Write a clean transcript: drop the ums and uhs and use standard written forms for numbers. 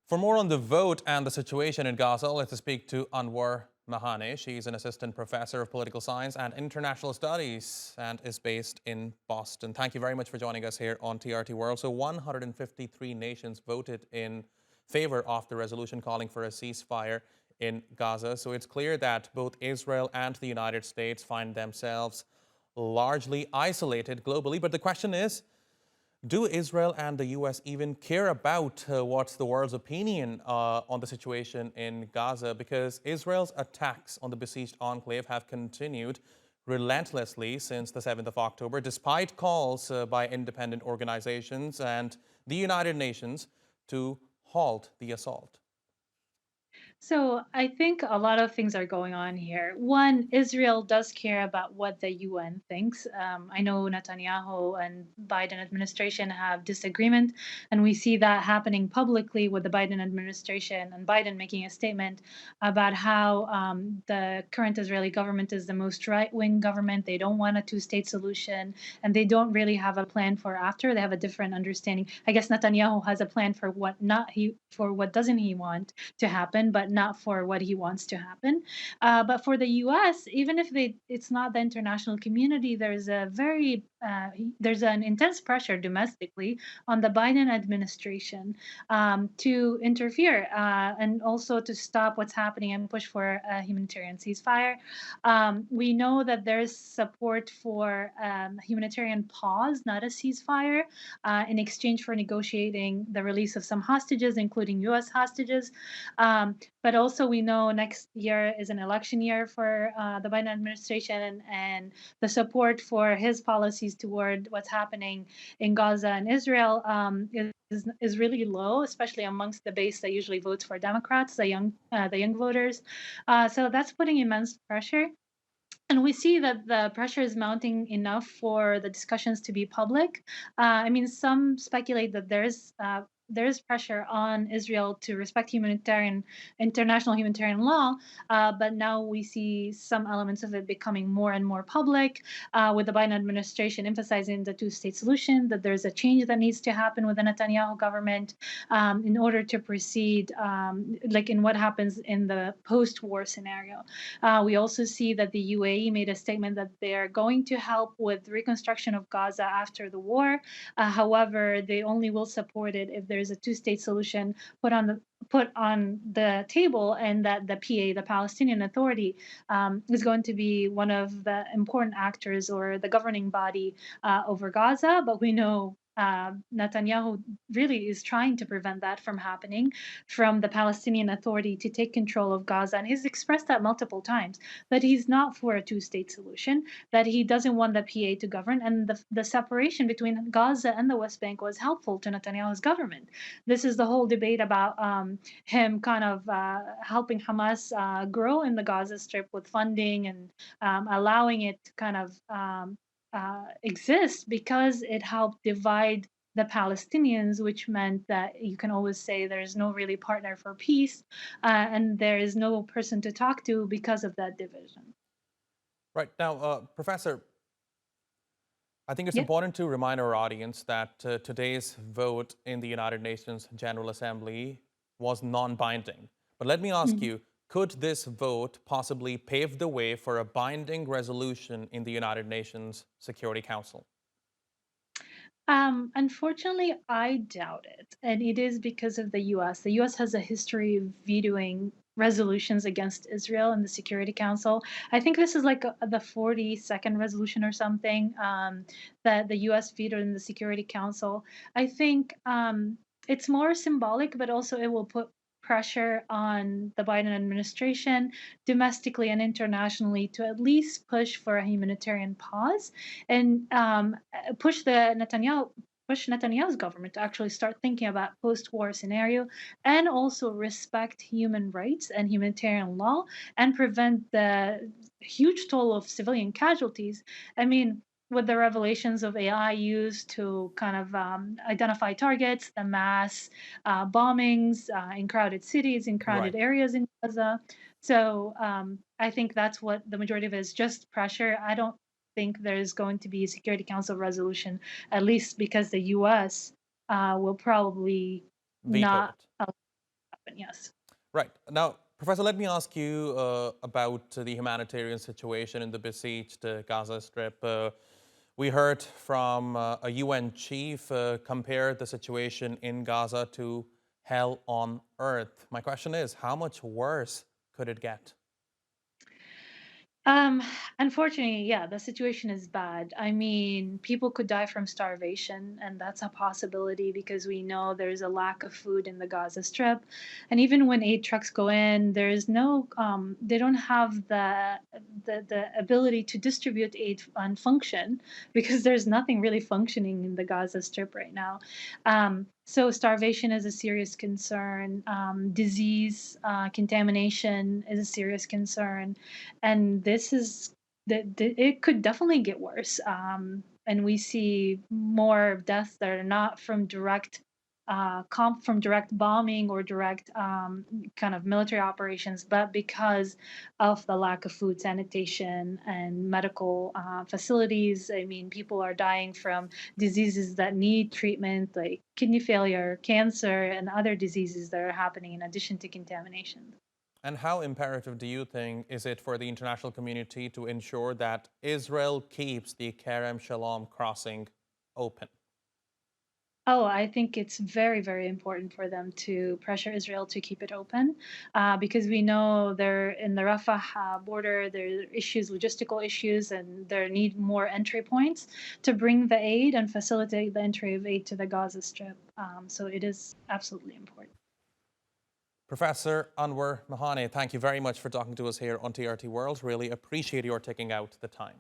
For more on the vote and the situation in Gaza, let's speak to Anwar Mhajne. She's an assistant professor of political science and international studies and is based in Boston. Thank you very much for joining us here on TRT World. So 153 nations voted in favor of the resolution calling for a ceasefire in Gaza. So it's clear that both Israel and the United States find themselves largely isolated globally. But the question is, do Israel and the US even care about what's the world's opinion on the situation in Gaza? Because Israel's attacks on the besieged enclave have continued relentlessly since the 7th of October, despite calls by independent organizations and the United Nations to halt the assault. So I think a lot of things are going on here. One, Israel does care about what the UN thinks. I know Netanyahu and Biden administration have disagreement, and we see that happening publicly with the Biden administration and Biden making a statement about how the current Israeli government is the most right-wing government. They don't want a two-state solution, and they don't really have a plan for after. They have a different understanding. I guess Netanyahu has a plan for what doesn't he want to happen, but not for what he wants to happen. But for the U.S., even if it's not the international community, there's an intense pressure domestically on the Biden administration to interfere and also to stop what's happening and push for a humanitarian ceasefire. We know that there's support for humanitarian pause, not a ceasefire, in exchange for negotiating the release of some hostages, including U.S. hostages. But also, we know next year is an election year for the Biden administration, and the support for his policies toward what's happening in Gaza and Israel is really low, especially amongst the base that usually votes for Democrats, the young voters. So that's putting immense pressure. And we see that the pressure is mounting enough for the discussions to be public. I mean, some speculate that there's pressure on Israel to respect international humanitarian law, but now we see some elements of it becoming more and more public, with the Biden administration emphasizing the two-state solution, that there's a change that needs to happen with the Netanyahu government in order to proceed, like in what happens in the post-war scenario. We also see that the UAE made a statement that they are going to help with reconstruction of Gaza after the war. However, they only will support it if there's a two-state solution put on the table, and that the PA, the Palestinian Authority, is going to be one of the important actors or the governing body over Gaza. But we know Netanyahu really is trying to prevent that from happening, from the Palestinian Authority to take control of Gaza. And he's expressed that multiple times, that he's not for a two-state solution, that he doesn't want the PA to govern. And the separation between Gaza and the West Bank was helpful to Netanyahu's government. This is the whole debate about him kind of helping Hamas grow in the Gaza Strip with funding and allowing it to kind of exist because it helped divide the Palestinians, which meant that you can always say there's no really partner for peace, and there is no person to talk to because of that division. Right now, Professor, I think it's Yeah. important to remind our audience that today's vote in the United Nations General Assembly was non binding. But let me ask Mhm. you, could this vote possibly pave the way for a binding resolution in the United Nations Security Council? Unfortunately, I doubt it. And it is because of the US. The US has a history of vetoing resolutions against Israel in the Security Council. I think this is like the 42nd resolution or something that the US vetoed in the Security Council. I think it's more symbolic, but also it will put pressure on the Biden administration domestically and internationally to at least push for a humanitarian pause and push the Netanyahu push Netanyahu's government to actually start thinking about post-war scenario and also respect human rights and humanitarian law and prevent the huge toll of civilian casualties. I mean, with the revelations of AI used to kind of identify targets, the mass bombings in crowded cities, in crowded Right. areas in Gaza. So I think that's what the majority of it is, just pressure. I don't think there's going to be a Security Council resolution, at least because the U.S. Will probably Veto not. it. open. Yes. Right. Now, Professor, let me ask you about the humanitarian situation in the besieged Gaza Strip. We heard from a UN chief compare the situation in Gaza to hell on earth. My question is, how much worse could it get? Um, Unfortunately, yeah, the situation is bad. I mean, people could die from starvation, and that's a possibility because we know there's a lack of food in the Gaza Strip. And even when aid trucks go in, there's no, they don't have the ability to distribute aid and function because there's nothing really functioning in the Gaza Strip right now. So starvation is a serious concern. Disease, contamination is a serious concern, and this is that it could definitely get worse. And we see more deaths that are not from direct from direct bombing or direct kind of military operations, but because of the lack of food, sanitation, and medical facilities. I mean, people are dying from diseases that need treatment, like kidney failure, cancer, and other diseases that are happening in addition to contamination. And how imperative do you think is it for the international community to ensure that Israel keeps the Kerem Shalom crossing open? Oh, I think it's very, very important for them to pressure Israel to keep it open, because we know they're in the Rafah border. There are issues, logistical issues, and there need more entry points to bring the aid and facilitate the entry of aid to the Gaza Strip. So it is absolutely important. Professor Anwar Mhajne, thank you very much for talking to us here on TRT World. Really appreciate your taking out the time.